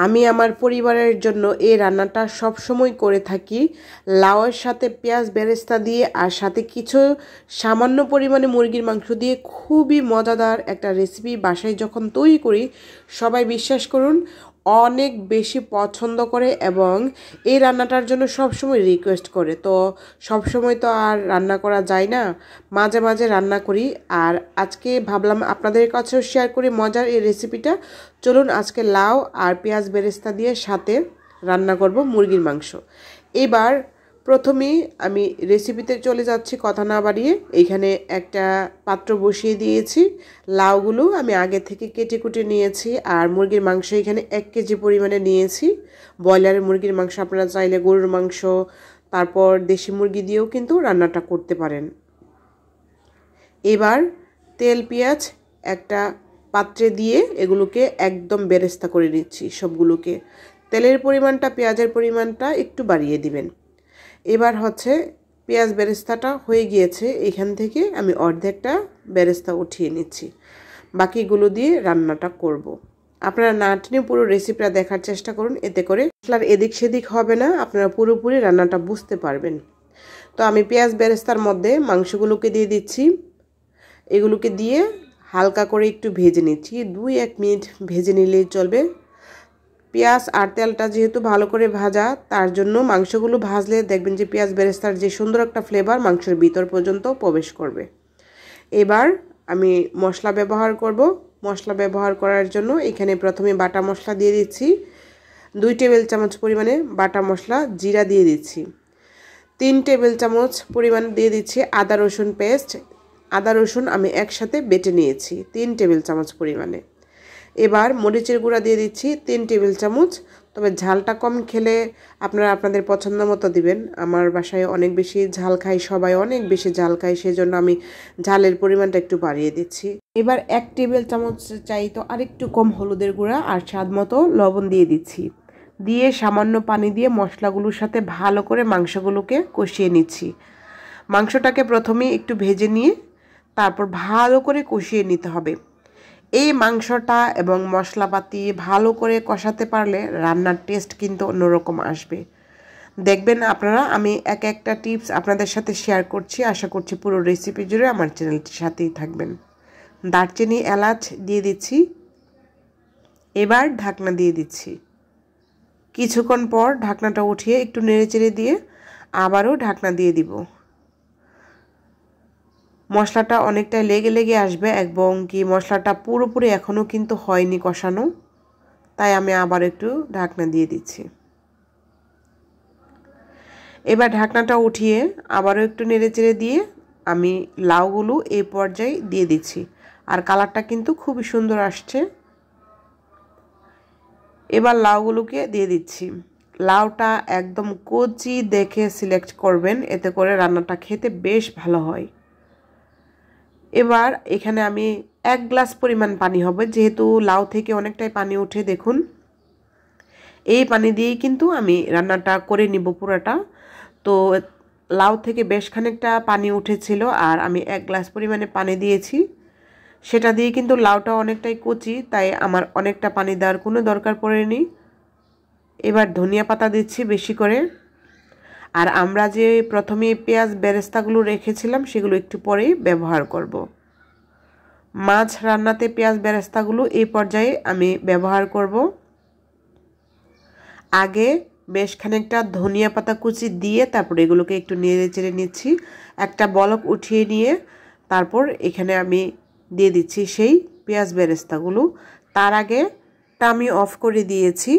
আমি আমার পরিবারের জন্য এই রান্নাটা সব সময় করে থাকি। লাউয়ের সাথে পেঁয়াজ বেরেস্তা দিয়ে আর সাথে কিছু সামান্য পরিমাণে মুরগির মাংস দিয়ে খুবই মজাদার একটা রেসিপি বাসায় যখন তৈরি করি সবাই বিশ্বাস করুন অনেক বেশি পছন্দ করে এবং এই রান্নাটার জন্য সবসময় রিকোয়েস্ট করে। তো সবসময় তো আর রান্না করা যায় না, মাঝে মাঝে রান্না করি। আর আজকে ভাবলাম আপনাদের কাছেও শেয়ার করি মজার এই রেসিপিটা। চলুন আজকে লাউ আর পেঁয়াজ বেরেস্তা দিয়ে সাথে রান্না করব মুরগির মাংস। এবার প্রথমেই আমি রেসিপিতে চলে যাচ্ছি কথা না বাড়িয়ে। এইখানে একটা পাত্র বসিয়ে দিয়েছি। লাউগুলো আমি আগে থেকে কেটে কুটে নিয়েছি আর মুরগির মাংস এখানে 1 কেজি পরিমাণে নিয়েছি। ব্রয়লারের মুরগির মাংস আপনারা চাইলে গরুর মাংস তারপর দেশি মুরগি দিয়েও কিন্তু রান্নাটা করতে পারেন। এবার তেল পেঁয়াজ একটা পাত্রে দিয়ে এগুলোকে একদম বেরেস্তা করে নিচ্ছি সবগুলোকে। তেলের পরিমাণটা পেঁয়াজের পরিমাণটা একটু বাড়িয়ে দিবেন। এবার হচ্ছে পেঁয়াজ বেরেস্তাটা হয়ে গিয়েছে, এখান থেকে আমি অর্ধেকটা বেরেস্তা উঠিয়ে নিচ্ছি, বাকিগুলো দিয়ে রান্নাটা করব। আপনারা না টেনে পুরো রেসিপিটা দেখার চেষ্টা করুন, এতে করে মশলার এদিক সেদিক হবে না, আপনারা পুরোপুরি রান্নাটা বুঝতে পারবেন। তো আমি পেঁয়াজ বেরেস্তার মধ্যে মাংসগুলোকে দিয়ে দিচ্ছি। এগুলোকে দিয়ে হালকা করে একটু ভেজে নিচ্ছি, 2-1 মিনিট ভেজে নিলেই চলবে। পেঁয়াজ আর তেলটা যেহেতু ভালো করে ভাজা, তার জন্য মাংসগুলো ভাজলে দেখবেন যে পেঁয়াজ বেরেস্তার যে সুন্দর একটা ফ্লেভার মাংসের ভিতর পর্যন্ত প্রবেশ করবে। এবার আমি মশলা ব্যবহার করব। মশলা ব্যবহার করার জন্য এখানে প্রথমে বাটা মশলা দিয়ে দিচ্ছি, 2 টেবিল চামচ পরিমাণে বাটা মশলা। জিরা দিয়ে দিচ্ছি 3 টেবিল চামচ পরিমাণ দিয়ে দিচ্ছি আদা রসুন পেস্ট। আদা রসুন আমি একসাথে বেটে নিয়েছি 3 টেবিল চামচ পরিমাণে। এবার মরিচের গুঁড়া দিয়ে দিচ্ছি 3 টেবিল চামচ। তবে ঝালটা কম খেলে আপনারা আপনাদের পছন্দ মতো দিবেন। আমার বাসায় অনেক বেশি ঝাল খাই, সবাই অনেক বেশি ঝাল খায়, সেজন্য আমি ঝালের পরিমাণটা একটু বাড়িয়ে দিচ্ছি। এবার 1 টেবিল চামচ চাইতো আরেকটু কম হলুদের গুঁড়া আর স্বাদ মতো লবণ দিয়ে দিচ্ছি। দিয়ে সামান্য পানি দিয়ে মশলাগুলোর সাথে ভালো করে মাংসগুলোকে কষিয়ে নিচ্ছি। মাংসটাকে প্রথমে একটু ভেজে নিয়ে তারপর ভালো করে কষিয়ে নিতে হবে। এই মাংসটা এবং মশলাপাতি ভালো করে কষাতে পারলে রান্নার টেস্ট কিন্তু অন্যরকম আসবে। দেখবেন আপনারা, আমি একটা টিপস আপনাদের সাথে শেয়ার করছি, আশা করছি পুরো রেসিপি জুড়ে আমার চ্যানেলটির সাথেই থাকবেন। দারচিনি এলাচ দিয়ে দিচ্ছি। এবার ঢাকনা দিয়ে দিচ্ছি। কিছুক্ষণ পর ঢাকনাটা উঠিয়ে একটু নেড়েচেড়ে দিয়ে আবারও ঢাকনা দিয়ে দিব। মশলাটা অনেকটা লেগে লেগে আসবে এবং কি মশলাটা পুরোপুরি এখনও কিন্তু হয়নি কষানো, তাই আমি আবার একটু ঢাকনা দিয়ে দিচ্ছি। এবার ঢাকনাটা উঠিয়ে আবারও একটু নেড়েচেড়ে দিয়ে আমি লাউগুলো এই পর্যায়ে দিয়ে দিচ্ছি। আর কালারটা কিন্তু খুবই সুন্দর আসছে। এবার লাউগুলোকে দিয়ে দিচ্ছি। লাউটা একদম কচি দেখে সিলেক্ট করবেন, এতে করে রান্নাটা খেতে বেশ ভালো হয়। এবার এখানে আমি 1 গ্লাস পরিমাণ পানি হবে, যেহেতু লাউ থেকে অনেকটাই পানি ওঠে। দেখুন, এই পানি দিয়েই কিন্তু আমি রান্নাটা করে নিব পুরোটা। তো লাউ থেকে বেশ খানিকটা পানি উঠেছিল আর আমি 1 গ্লাস পরিমাণে পানি দিয়েছি। সেটা দিয়ে কিন্তু লাউটা অনেকটাই কচি, তাই আমার অনেকটা পানি দেওয়ার কোনো দরকার পড়েনি। এবার ধনিয়া পাতা দিচ্ছি বেশি করে। আর আমরা যে প্রথমে পেঁয়াজ বেরেস্তাগুলো রেখেছিলাম সেগুলো একটু পরেই ব্যবহার করব। মাছ রান্নাতে পেঁয়াজ বেরেস্তাগুলো এই পর্যায়ে আমি ব্যবহার করব। আগে বেশ খানিকটা ধনিয়া পাতা কুচি দিয়ে তারপর এগুলোকে একটু নেড়ে চেড়ে নিচ্ছি। একটা বলক উঠিয়ে নিয়ে তারপর এখানে আমি দিয়ে দিচ্ছি সেই পেঁয়াজ বেরেস্তাগুলো। তার আগে আমি অফ করে দিয়েছি।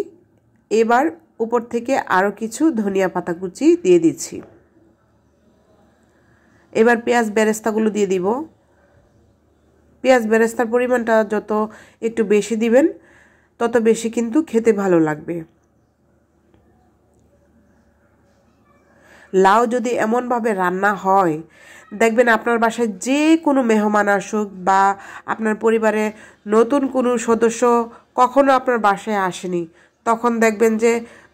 এবার উপর থেকে আরও কিছু ধনিয়া পাতা কুচি দিয়ে দিচ্ছি। এবার পেঁয়াজ বেরেস্তাগুলো দিয়ে দিব। পেঁয়াজ বেরেস্তার পরিমাণটা যত একটু বেশি দিবেন তত বেশি কিন্তু খেতে ভালো লাগবে। লাউ যদি এমনভাবে রান্না হয়, দেখবেন আপনার বাসায় যে কোনো মেহমান আসুক বা আপনার পরিবারে নতুন কোনো সদস্য কখনো আপনার বাসায় আসেনি, তখন দেখবেন যে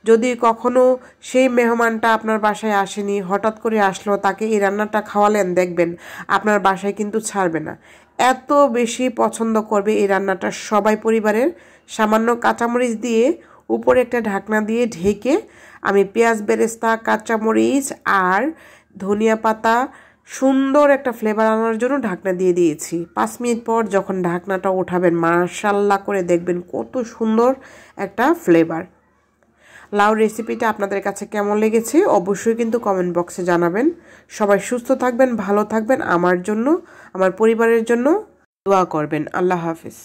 যদি কখনো সেই মেহমানটা আপনার বাসায় আসেনি, হঠাৎ করে আসলো, তাকে এই রান্নাটা খাওয়ালেন, দেখবেন আপনার বাসায় কিন্তু ছাড়বে না। এত বেশি পছন্দ করবে এই রান্নাটা সবাই পরিবারের। সামান্য কাঁচামরিচ দিয়ে উপরে একটা ঢাকনা দিয়ে ঢেকে আমি পেঁয়াজ বেরেস্তা, কাঁচামরিচ আর ধনিয়া পাতা সুন্দর একটা ফ্লেভার আনার জন্য ঢাকনা দিয়ে দিয়েছি। 5 মিনিট পর যখন ঢাকনাটা ওঠাবেন, মাশাআল্লাহ করে দেখবেন কত সুন্দর একটা ফ্লেভার। লাউ রেসিপিটা আপনাদের কাছে কেমন লেগেছে অবশ্যই কিন্তু কমেন্ট বক্সে জানাবেন। সবাই সুস্থ থাকবেন, ভালো থাকবেন, আমার জন্য, আমার পরিবারের জন্য দোয়া করবেন। আল্লাহ হাফেজ।